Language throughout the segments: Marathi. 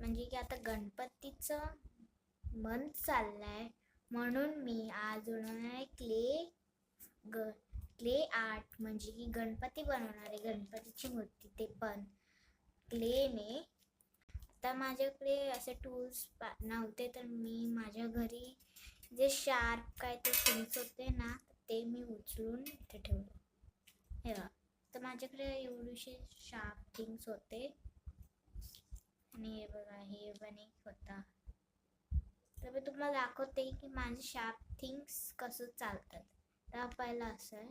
म्हणजे की आता गणपतीचं मंथ चाललाय, म्हणून मी आज बनवणार आहे क्ले आर्ट, म्हणजे की गणपती बनवणार आहे, गणपतीची मूर्ती, ते पण क्लेने. तर माझ्याकडे असे टूल्स नव्हते, तर मी माझ्या घरी जे शार्प काय ते थिंग्स होते ना, ते मी उचलून इथे ठेवले. हे बघा, तर माझ्याकडे एवढीशे शार्प थिंग्स होते. आणि हे बघा, हे पण एक होता. तर मी तुम्हाला दाखवते की माझे शार्प थिंग्स कसं चालतात. तर पहिला असं आहे,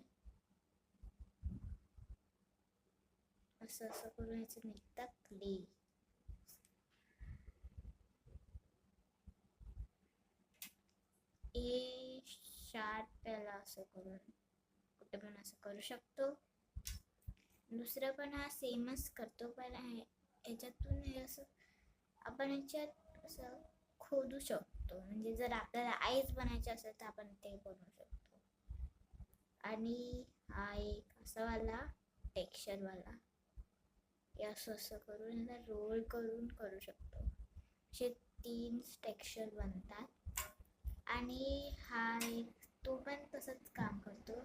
असं असं करून ह्याचं निघतात क्ले. हे शार्प पहिला असं करून कुठे पण असं करू शकतो. दुसरं पण हा सेमच करतो, पण ह्याच्यातून हे असं आपण ह्याच्यात असं खोदू शकतो. म्हणजे जर आपल्याला आईज बनायचे असेल तर आपण ते बनवू शकतो. आणि हा एक असा वाला टेक्स्चर वाला, हे असं असं करून ह्याला रोल करून करू शकतो. असे 3 टेक्स्चर बनतात. आणि हा एक तो पण तसंच काम करतो.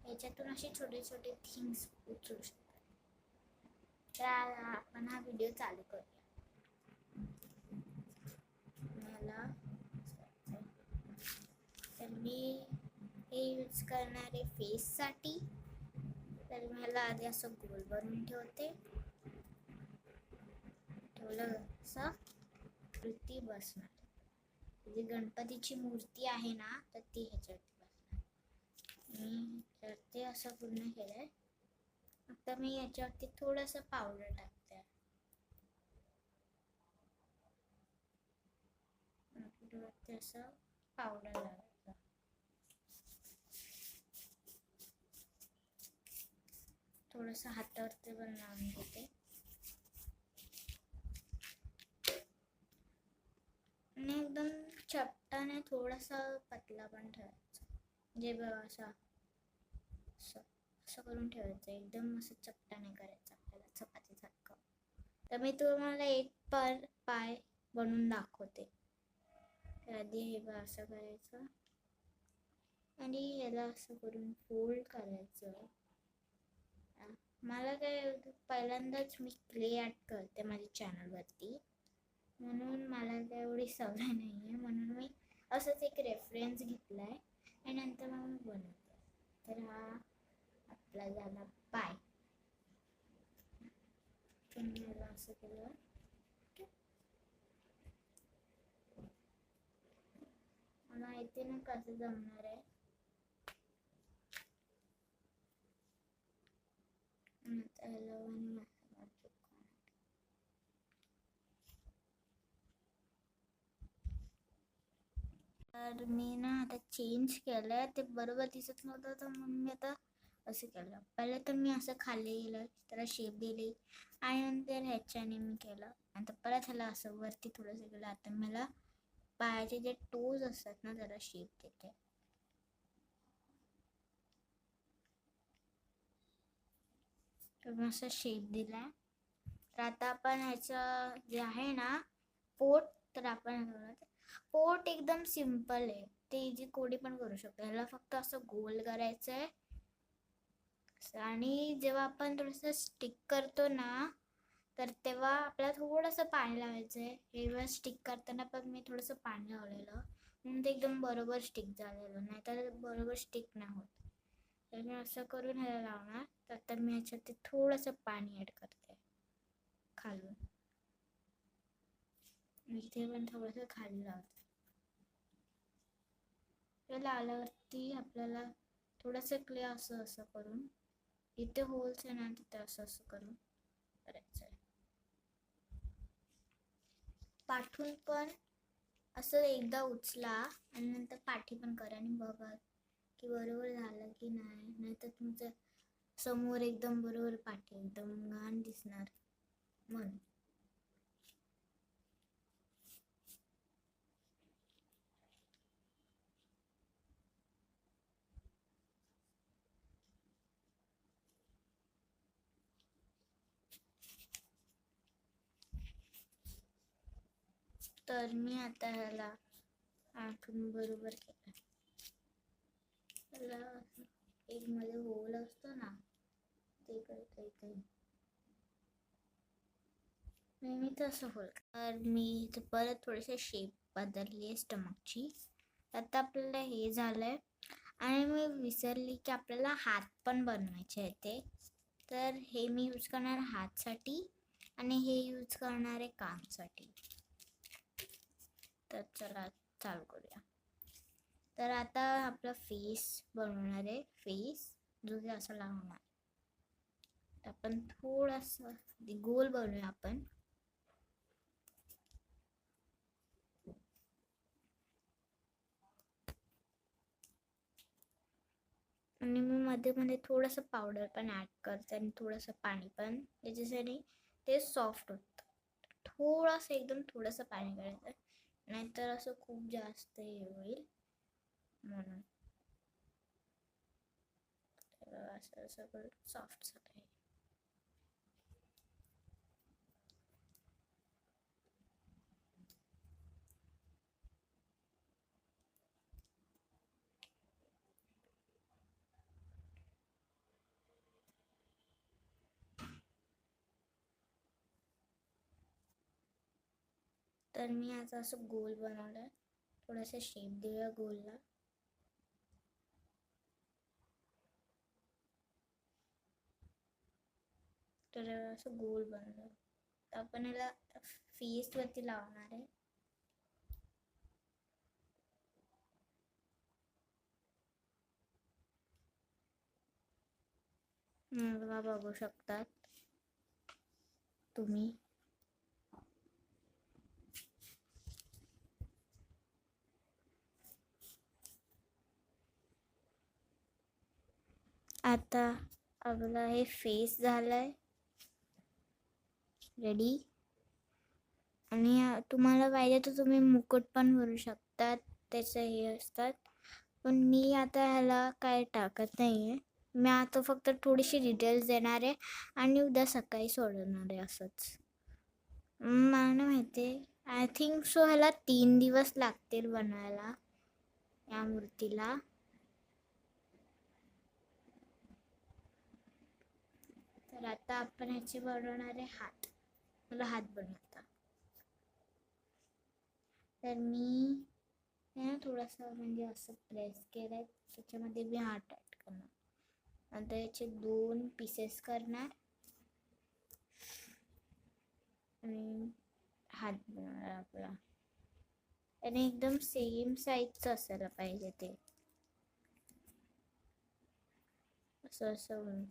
याच्यातून असे छोटे छोटे थिंग्स उचलू शकतो. तर आपण हा व्हिडिओ चालू करूया. मला तर मी हे यूज करणार आहे फेससाठी. तर मला आधी असं गोल बनवून ठेवते. ठेवलं असं मूर्ती बसणार. जी गणपतीची मूर्ती आहे ना, तर ती ह्याच्यावरती बसणार. तर ते असं पूर्ण केलंय. आता मी याच्यावरती थोडंसं पावडर टाकते. वरती असं पावडर लावायचं. थोडंसं हातावरती पण लावून घेते. आणि एकदम चपटाने थोडासा पतला पण ठेवायचा. म्हणजे असं असं करून ठेवायचं. एकदम असं चपटा नाही करायचं आपल्याला, चपातीसारखं. तर मी तुम्हाला एक पाय बनवून दाखवते. आधी हे असं करायचं आणि याला असं करून फोल्ड करायचं. मला काय पहिल्यांदाच मी क्ले आर्ट करते माझ्या चॅनलवरती, म्हणून मला काय एवढी सवय नाही आहे. म्हणून मी असंच एक रेफरन्स घेतला आहे आणि नंतर मग मी बनवते. तर हा आपला झाला पाय. असं केलं. मला माहिती ना कसं जमणार आहे. तर मी ना आता चेंज केलंय. ते बरोबर दिसत नव्हतं, तर म्हणून मी आता असं केलं. पहिले तर मी असं खाली गेलं, त्याला शेप दिली आणि नंतर ह्याच्याने मी केलं. नंतर परत ह्याला असं वरती थोडंसं केलं. आता मला पायाचे जे टोज असतात ना, त्याला शेप देते. तर मी असं शेप दिलाय. तर आता आपण ह्याचं जे आहे ना पोट, तर आपण पोट एकदम सिम्पल आहे. ते इझी कोणी पण करू शकतो. ह्याला फक्त असं गोल करायचं आहे. आणि जेव्हा आपण थोडंसं स्टिक करतो ना, तर तेव्हा आपल्याला थोडंसं पाणी लावायचं आहे. हे स्टिक करताना पण मी थोडंसं पाणी लावलेलं, म्हणून ते एकदम बरोबर स्टिक झालेलं. नाही तर बरोबर स्टिक नाही होत. तर मी असं करून ह्याला लावणार. तर आता मी ह्याच्यात थोडंसं पाणी ॲड करते खालून. इथे पण थोडंसं खाली लावते. ते लावल्यावरती आपल्याला थोडंसं क्ले असं असं करून, इथे होल्स आहे ना, तिथे असं असं करून करायचं आहे. पाठून पण असं एकदा उचला आणि नंतर पाठी पण करा आणि बघा की बरोबर झालं की नाही. नाहीतर तुमचं समोर एकदम बरोबर पाठी एकदम घाण दिसणार. म्हणून तर मी आता ह्याला आखून बरोबर केलं. त्याला एक मध्ये होल असतो ना, ते करता येते. मी तसं होल. तर मी इथे परत थोडेसे शेप बदलली आहे स्टमकची. आता आपल्याला हे झालंय. आणि मी विसरली की आपल्याला हात पण बनवायचे आहे ते. तर हे मी यूज करणार हातसाठी आणि हे यूज करणार आहे कानसाठी. तर चला चालू करूया. तर आता आपला फेस बनवणार आहे. फेस जो की असं लावणार. तर आपण थोडंसं गोल बनवूया आपण. आणि मी मध्ये मध्ये थोडंसं पावडर पण ॲड करते आणि थोडंसं पाणी पण, त्याच्यासाठी ते सॉफ्ट होतं. थोडंसं एकदम थोडंसं पाणी करायचं, नाहीतर असं खूप जास्त हे होईल म्हणून. असं सगळं सॉफ्ट झालं आहे. तर मी आता असं गोल बनवलं. थोडंसं शेप देऊया गोलला. तर असं गोल बनवलं. तर आपण याला फेसवरती लावणार आहे. बघू शकतात तुम्ही. आता आपला हे फेस झालाय रेडी. आणि तुम्हाला पाहिजे तर तुम्ही मुकुट पण भरू शकतात, त्याचं हे असतात. पण मी आता ह्याला काय टाकत नाही आहे. मी आता फक्त थोडीशी डिटेल्स देणार आहे आणि उद्या सकाळी सोडवणार आहे असंच. मला माहिती आहे, आय थिंक सो ह्याला 3 दिवस लागतील बनवायला या मूर्तीला. तर आता आपण ह्याचे बनवणार आहे हात. मला हात बनवता. तर मी थोडंसं म्हणजे असं प्रेस केलंय, त्याच्यामध्ये मी हात ॲड करणार. नंतर याचे 2 पीसेस करणार आणि हात बनवणार आपला. आणि एकदम सेम साईजचं असायला पाहिजे ते. असं असं.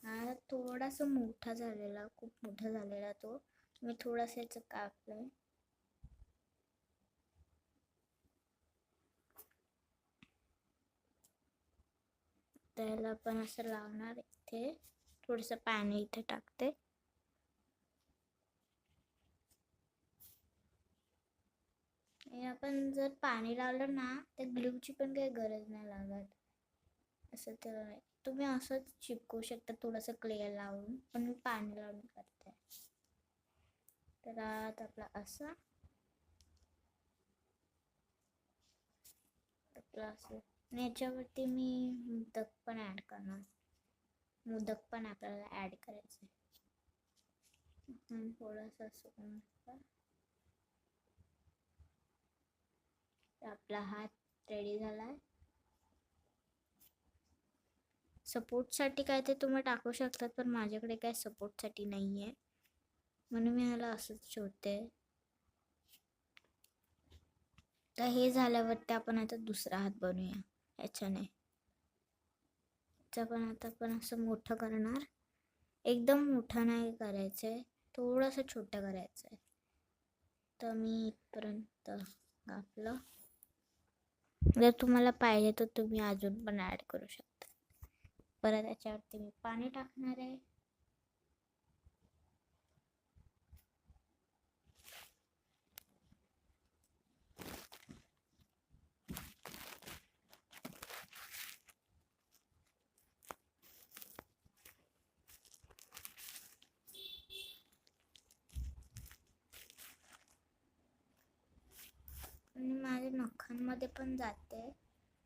हा थोडासा मोठा झालेला, खूप मोठा झालेला तो. मी थोडासा याचं कापलंय. त्याला पण असं लावणार. इथे थोडंसं पाणी इथे टाकते. आपण जर पाणी लावलं ना, तर ग्लूची पण काही गरज नाही लागत. असं तर तुम्ही असंच चिपकवू शकता थोडंसं क्ले लावून, पण मी पाणी लावून करते. तर आता आपला असं असं. आणि याच्यावरती मी मोदक पण ॲड करणार. मोदक पण आपल्याला ॲड करायचं. थोडंसं असं. आपला हात रेडी झालाय. सपोर्टसाठी काय ते तुम्ही टाकू शकतात, पण माझ्याकडे काय सपोर्टसाठी नाही आहे, म्हणून मी ह्याला असंच ठेवते. तर हे झाल्यावरती आपण आता दुसरा हात बनवूया याच्याने. याचं पण आता आपण असं मोठं करणार. एकदम मोठं नाही करायचं आहे, थोडंसं छोटं करायचं आहे. तर मी इथपर्यंत कापलं. जर तुम्हाला पाहिजे तर तुम्ही अजून पण ॲड करू शकता. परत याच्यावरती मी पाणी टाकणार आहे. पण जाते.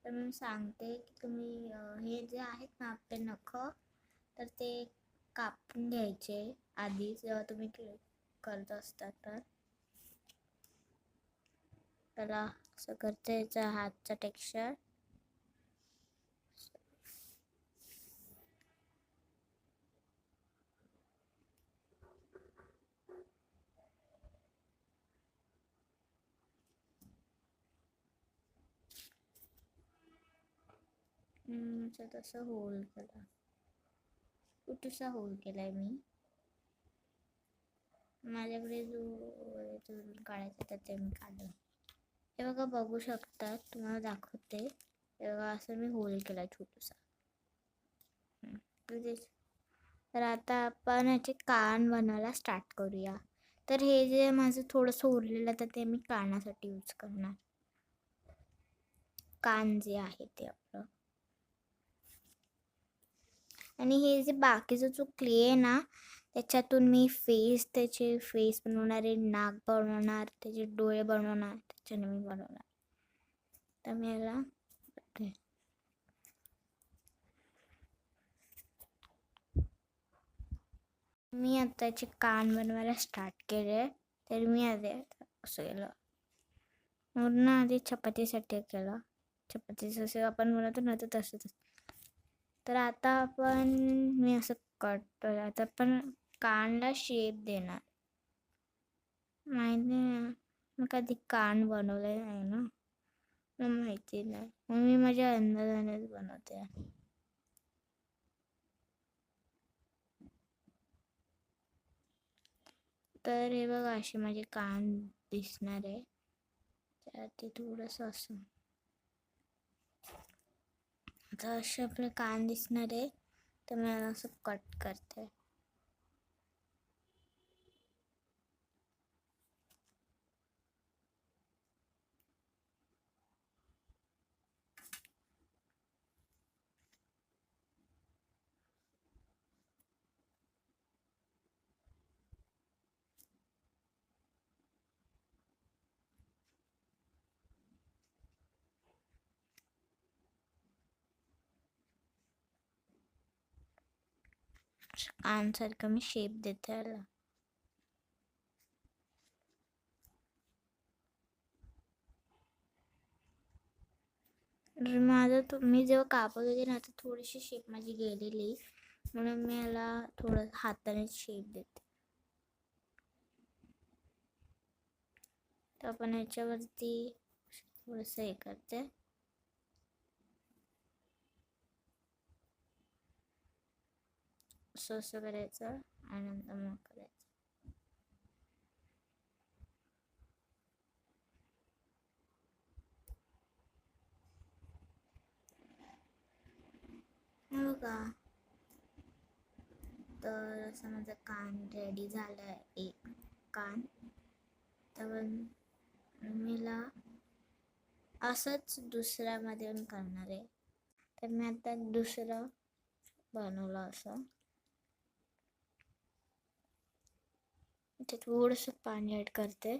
तर मी सांगते की तुम्ही हे जे आहेत ना आपले नख, तर ते कापून घ्यायचे आधी जेव्हा तुम्ही करत असता. तर त्याला असं करते, याचा हातचा टेक्स्चर तसं होल केला, छोटासा होल केलाय मी. माझ्याकडे जो काढायचा तर ते मी काढलं. हे बघा, बघू शकता, तुम्हाला दाखवते. हे बघा, असं मी होल केला छोटासा. तर आता आपण ह्याचे कान बनवायला स्टार्ट करूया. तर हे जे माझं थोडंसं उरलेलं तर ते मी कानासाठी यूज करणार. कान जे आहे ते आपलं. आणि हे जे बाकीचं जो क्ले आहे ना, त्याच्यातून मी त्याचे फेस बनवणार आहे, नाक बनवणार, त्याचे डोळे बनवणार, त्याच्याने मी बनवणार. तर मी याला आता त्याचे कान बनवायला स्टार्ट केले. तर मी आधी असं केलं, पूर्ण आधी चपातीसाठी केलं. चपाती जसं आपण बनवतो ना तर तसंच. तर आता मी असं कट, आता आपण कानला शेप देणार. माहिती नाही, मी कधी कान बनवले नाही ना, मला माहिती नाही. मग मी माझ्या अंदाजानेच बनवते. तर हे बघा, असे माझे कान दिसणार आहे. त्यात थोडंसं असं, आता असे आपले कान दिसणार आहे. तर मी असं कट करते. कानसारखं मी शेप देते याला. माझं मी जेव्हा कापत होते ना, तर थोडीशी शेप माझी गेलेली, म्हणून मी याला थोडं हाताने शेप देते. तर आपण ह्याच्यावरती थोडंसं हे करते, असं करायचं आणि नंतर मग करायचं. हो का? तर असं माझं कान रेडी झालं आहे, एक कान. तर मीला असंच दुसऱ्यामध्ये पण करणार आहे. तर मी आता दुसरं बनवलं असं. ते थोडंसं पाणी ॲड करते.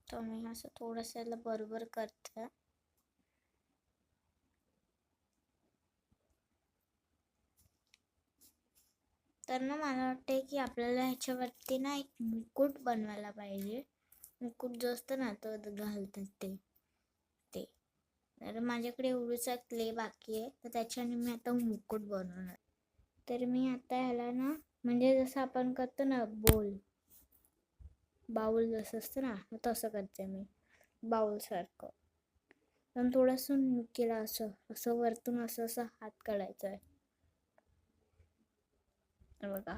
तर मी असं थोडंसं याला बरोबर करते. तर ना मला वाटते की आपल्याला ह्याच्यावरती ना एक मुकुट बनवायला पाहिजे. मुकुट जो असतं ना, तो घालतात ते. तर माझ्याकडे एवढंचा क्ले बाकी आहे, तर त्याच्याने मी आता मुकुट बनवणार. तर मी आता ह्याला ना, म्हणजे जसं आपण करतो ना बाऊल जसं असतं ना, तसं करते मी, बाऊलसारखं. पण थोडंसं केलं असं असं वरतून असं हात काढायचा आहे. बघा,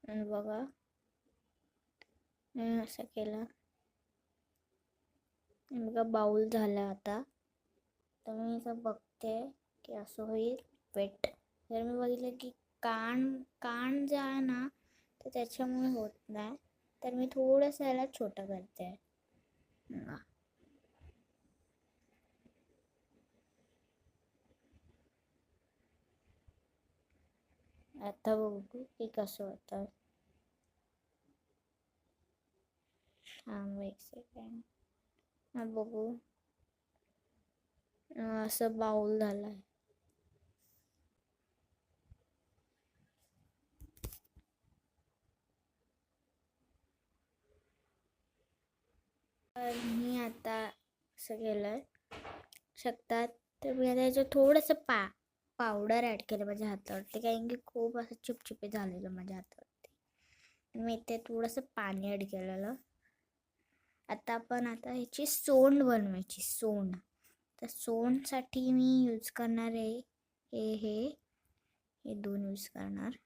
आणि बघा, असं केलं. बघा बाउल झाला आता. तर मी असं बघते की असं होईल वेट. तर मी बघितलं की कान जे आहे ना तर त्याच्यामुळे होत नाही. तर मी थोडंसं याला छोटं करते. आता बघू की कसं होतं. थांब एक सेकंड. बघू. असं बाउल झालंय. मी आता असं केलं शकतात. तर मी आता याच्यात थोडंसं पावडर ॲड केलं माझ्या हातावरती, कारण की खूप असं चिपचिपे झालेलं माझ्या हातावरती. मी इथे थोडंसं पाणी ॲड केलेलं. आता ह्याची सोंड बनवायची. तर सोंडसाठी मी यूज करणार आहे हे 2 यूज करणार.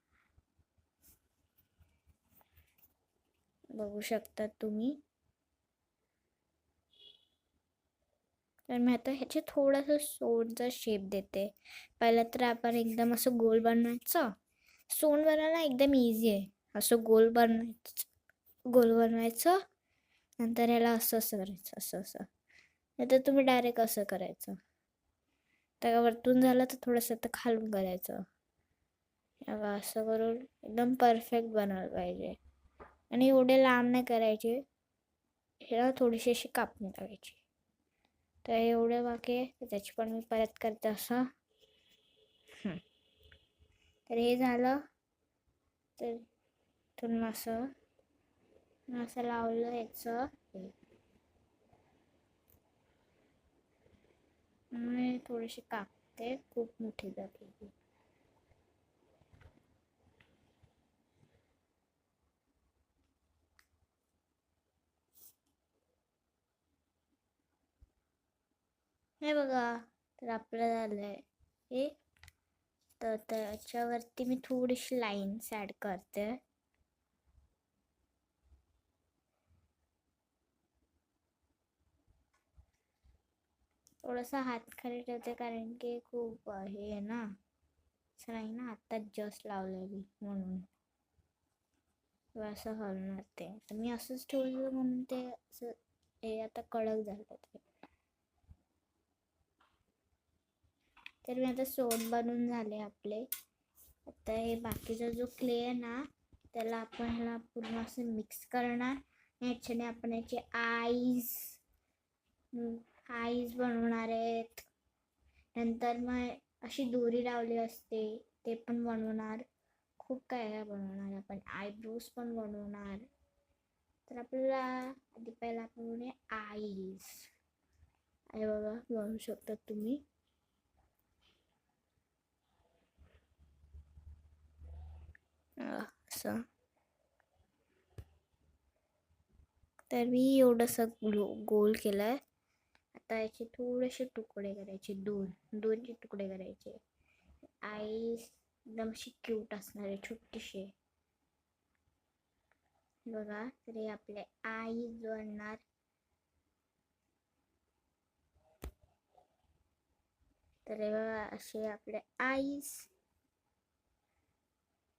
बघू शकता तुम्ही. तर मी आता ह्याचे थोडंसं सोंडचा शेप देते. पहिलं तर आपण एकदम असं गोल बनवायचं. सोंड बनायला एकदम इझी आहे. असं गोल बनवायचं. नंतर ह्याला असं करायचं, असं. नाही तर तुम्ही डायरेक्ट असं करायचं. तर वरतून झालं तर थोडंसं तर खालून करायचं. असं करून एकदम परफेक्ट बनायला पाहिजे. आणि एवढे लांब नाही करायचे. ह्याला थोडीशी अशी कापणी करायची. तर एवढं बाकी आहे. त्याची पण मी परत करते असं. तर हे झालं. तर इथून असं लावलं ह्याचं. मी थोडीशी कापते, खूप मोठी झाली. हे बघा. तर आपलं झालंय हे. तर त्याच्यावरती मी थोडीशी लाईन्स ॲड करते. थोडासा हात खाली ठेवते, कारण की खूप हे आहे ना. असं नाही ना, आत्ताच जस्ट लावलेली म्हणून असं हलणार ते. तर मी असंच ठेवलं म्हणून ते असं हे आता कडक झालं ते. तर मी आता सोंड बनवून झाले आपले. आता हे बाकीचा जो क्ले आहे ना त्याला आपण ह्याला पूर्ण असं मिक्स करणार. ह्याच्याने आपण याचे आईज बनवणार आहेत. नंतर मग अशी दोरी लावली असते ते पण बनवणार. खूप काय बनवणार आपण. आयब्रोज पण बनवणार. तर आपल्याला आधी पहिला आपण बनवूया आईज. आहे बघा, बनवू शकता तुम्ही. असं. तर मी एवढंसं गोल केलंय. आता याचे थोडेसे तुकडे करायचे. दोनचे तुकडे करायचे. आईस एकदम अशी क्यूट असणारे छोटीशी. बघा, तर हे आपले आईज बनणार. तर हे बघा असे आपले आईस.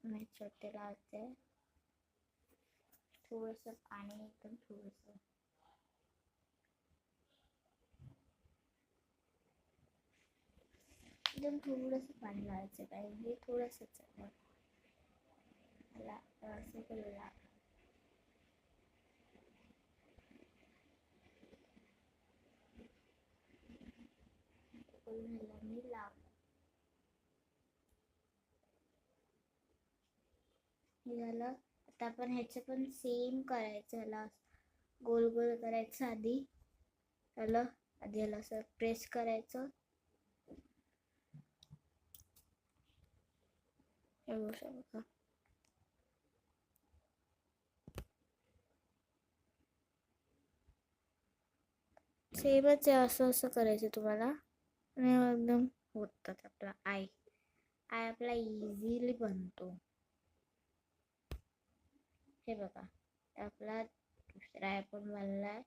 मी छोटे लावते. थोडंसं पाणी, एकदम थोडंसं. एकदम थोडंसं पाणी लावायचं, पाहिजे थोडंसंच. मला असं केलं. मी लावलं. हे झालं. आता आपण ह्याचं पण सेम करायचं. ह्याला गोल गोल करायचं आधी. ह्याला असं प्रेस करायचं. सेमच आहे. असं करायचं तुम्हाला. आणि एकदम होतात आपला आय आपला इझिली बनतो. हे बघा, आपला दुसरा आय पण बनलाय.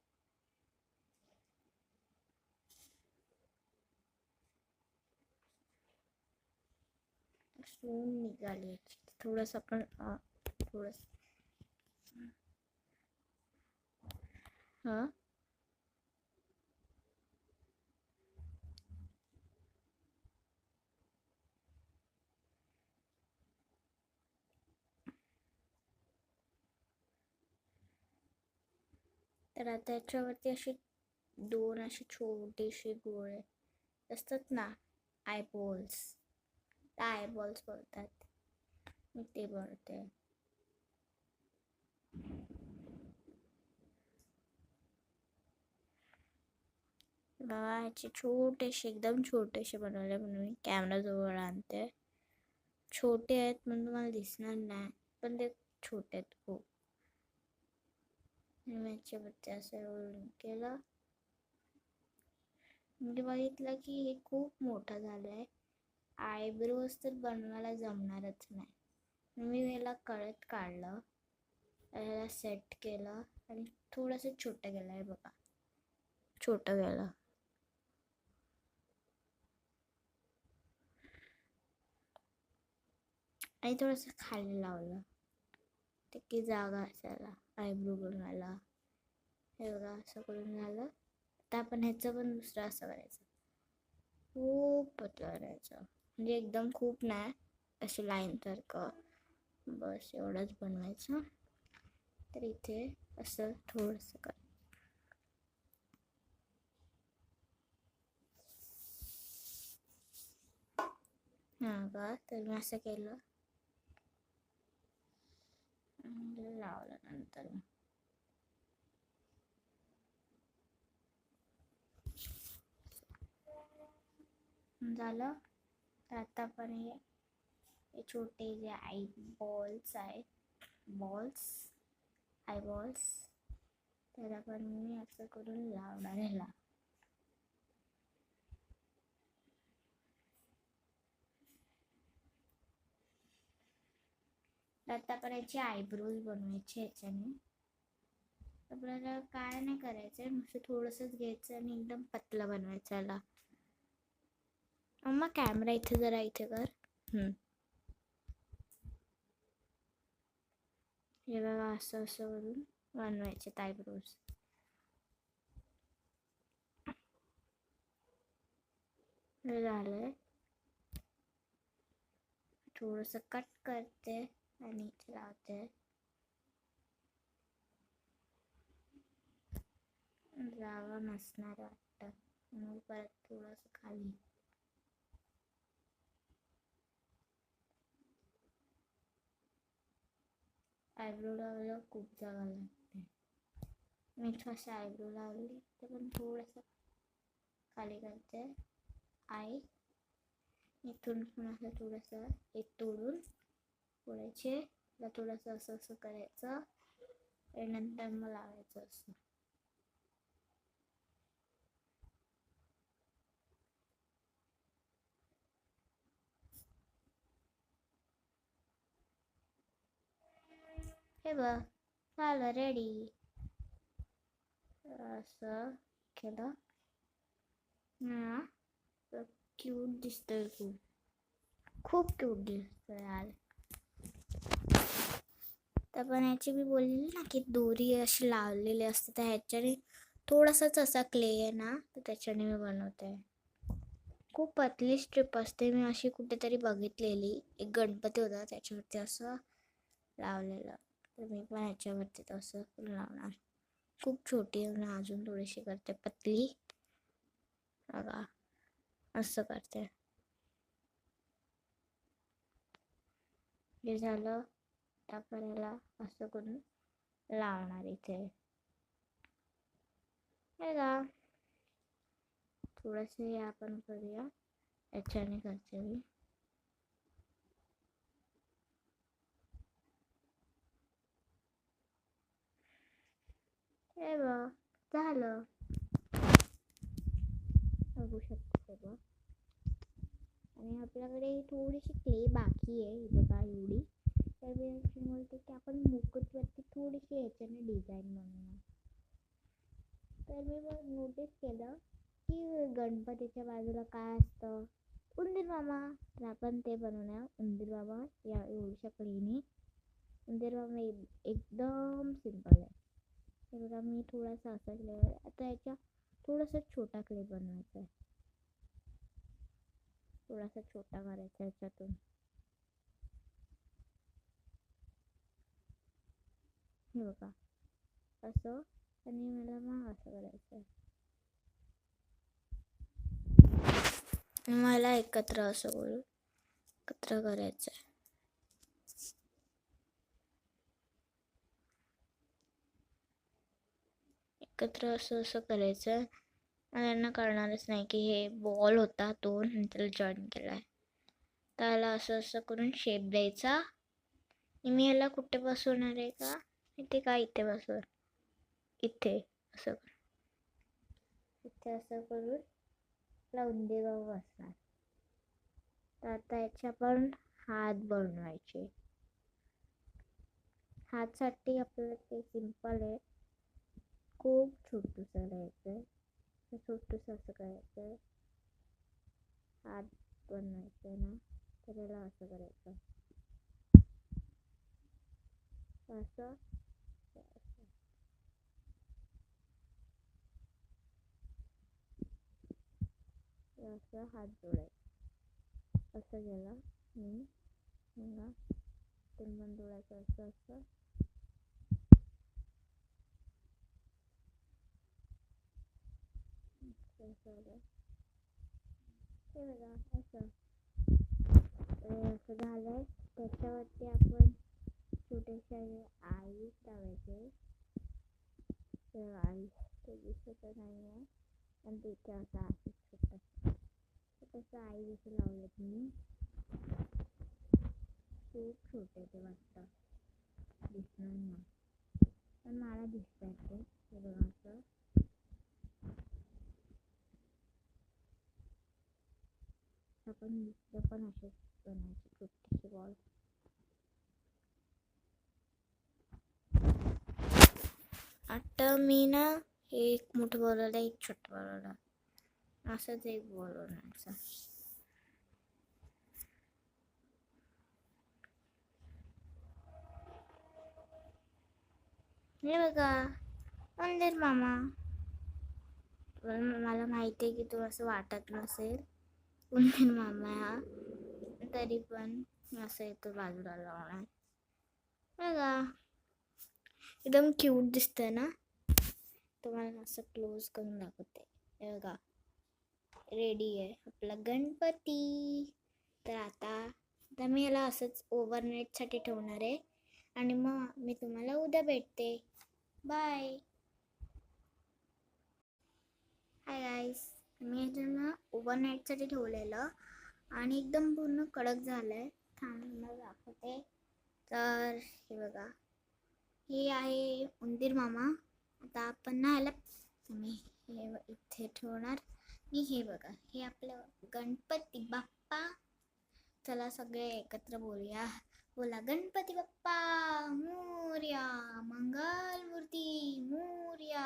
सून निघाली. थोडंसं आपण थोडंसं हां तर आता याच्यावरती अशी दोन अशी छोटीशी गोळे असतात ना, आयबॉल्स, त्या आयबॉल्स बोलतात. मी ते बनवते. याचे छोटेसे, एकदम छोटेसे बनवले म्हणून मी कॅमेरा जवळ आणते. छोटे आहेत म्हणून तुम्हाला दिसणार नाही, पण ते छोटे आहेत खूप. मी याच्यावरती असं केलं म्हणजे बघितलं की हे खूप मोठं झालं आहे. आयब्रोज तर बनवायला जमणारच नाही. मी याला कळत काढलं, याला सेट केलं आणि थोडंसं छोटं केलं आहे बघा, छोटं केलं. आणि थोडंसं खाली लावलं ते की जागा असायला आयब्रो बनवायला. हे बघा असं करून झालं. आता आपण ह्याचं पण दुसरं असं करायचं, खूप पतलं करायचं, म्हणजे एकदम खूप नाही, अशी लाईनसारखं, बस एवढंच बनवायचं. तर इथे असं थोडंसं कर. हां का, तर मी असं केलं, लावलं नंतर झालं. तर आता आपण हे छोटे जे आय बॉल्स आहेत, आयबॉल्स, तर आपण मी असं करून लावणार ह्याला. आता आपण याचे आयब्रोज बनवायचे ह्याच्याने. आपल्याला काय नाही करायचंय, नुसतं थोडंसंच घ्यायचं आणि एकदम पतला बनवायचं याला. अम्मा कॅमेरा इथे जरा इथे कर. हे बघा असं असं करून बनवायचे आयब्रोज. हे झालंय. थोडंसं कट करते आणि इथे लावते. जागा नसणार वाटतं, मग परत थोडंसं खाली. आयब्रो लावायला खूप जागा लागते. मी थोडंसं आयब्रो लावली, ते पण थोडंसं खाली करते. इथून पण असं थोडंसं एक तोडून पुढचे थोडंसं असं असं करायचं आणि नंतर मग लावायचं असं. हे बघ झालं, रेडी. असं केलं ना, क्यूट दिसतंय, खूप क्यूट दिसतंय यार. तर पण ह्याची मी बोललेली ना की दोरी अशी लावलेली असते, तर ह्याच्याने थोडासाच असा क्ले आहे ना, तर त्याच्याने मी बनवते. खूप पतली स्ट्रिप असते, मी अशी कुठेतरी बघितलेली, एक गणपती होता त्याच्यावरती असं लावलेलं, तर मी पण ह्याच्यावरती तसं लावणार. खूप छोटी आहे, अजून थोडीशी करते पतली बघा, असं करते. हे झालं. आपण याला असं करून लावणार इथे. हे का थोडंसं हे आपण करूया, याच्याने करते मी. हे बघ झालं, बघू शकतो सगळं. आणि आपल्याकडे थोडीशी क्ले बाकी आहे बघा एवढी, तर मी बोलते की आपण मुकुटवरती थोडीशी ह्याच्याने डिझाईन बनवूया. तर मी मग नोटीस केलं की गणपतीच्या बाजूला काय असतं, उंदीर मामा. तर आपण ते बनवणार उंदीर मामा या एवढ्याशा कढईने. उंदीर मामा एकदम सिंपल आहे. हे बघा मी थोडासा असा केलेला आहे. आता याच्या थोडासा छोटा क्ले बनवायचा आहे. थोडासा छोटा करायचा याच्यातून. हे बघा असं. आणि मला मग असं करायचं आहे. मला एकत्र असं करू एकत्र करायचं आहे. एकत्र असं असं करायचं. मला यांना कळणारच नाही की हे बॉल होता तो नंतर जॉईन केलाय. त्याला असं असं करून शेप द्यायचा. मी याला कुठे बसवणार आहे का इथे का इथे बसव इथे असं इथे असं करून उंदीर बाबा बसणार. तर आता याचे आपण हात बनवायचे. हातसाठी आपल्याला ते सिंपल आहे. खूप छोटूस करायचं. छोटूस असं करायचं. हात बनवायचं ना तर याला असं करायचं. असं असं हात जोडायचं. असं गेलं मी बघा पण जोडायचं असं असं. हे बघा असं असं झालंय. त्याच्यावरती आपण छोटेसे आई लावायचे. आई ते दिसत नाही आहे आणि तिथे असं आहे छोटंसं आई जसं लावलं मी. खूप छोटे ते वाटतं दिसणार नाही पण मला दिसतात ते. बघा असं आपण पण असेच बनायचे छोटेसे बॉल. आता मी ना एक मोठं बनवलं एक छोटं बनवलं असंच एक बॉल बनायचा. हे बघा उंदीर मामा. मला माहिती आहे की तू असं वाटत नसेल उंदीर मामा हा, तरी पण असं येतो बाजूला लावणार. बघा एकदम क्यूट दिसतंय ना. तुम्हाला असं क्लोज करून दाखवते. हे बघा रेडी आहे आपला गणपती. तर आता मी याला असंच ओव्हरनाईटसाठी ठेवणार आहे आणि मग मी तुम्हाला उद्या भेटते. बाय. Hi guys. मी ह्याच्यानं ओव्हरनाईटसाठी ठेवलेलं आणि एकदम पूर्ण कडक झालं आहे. थांबून दाखवते. तर हे बघा हे आहे उंदीर मामा. आता आपण ना ह्याला मी हे इथे ठेवणार. मी हे बघा हे आपलं गणपती बाप्पा. चला सगळे एकत्र बोलूया. बोला गणपती बाप्पा मोरया. मंगल मूर्ती मोरया.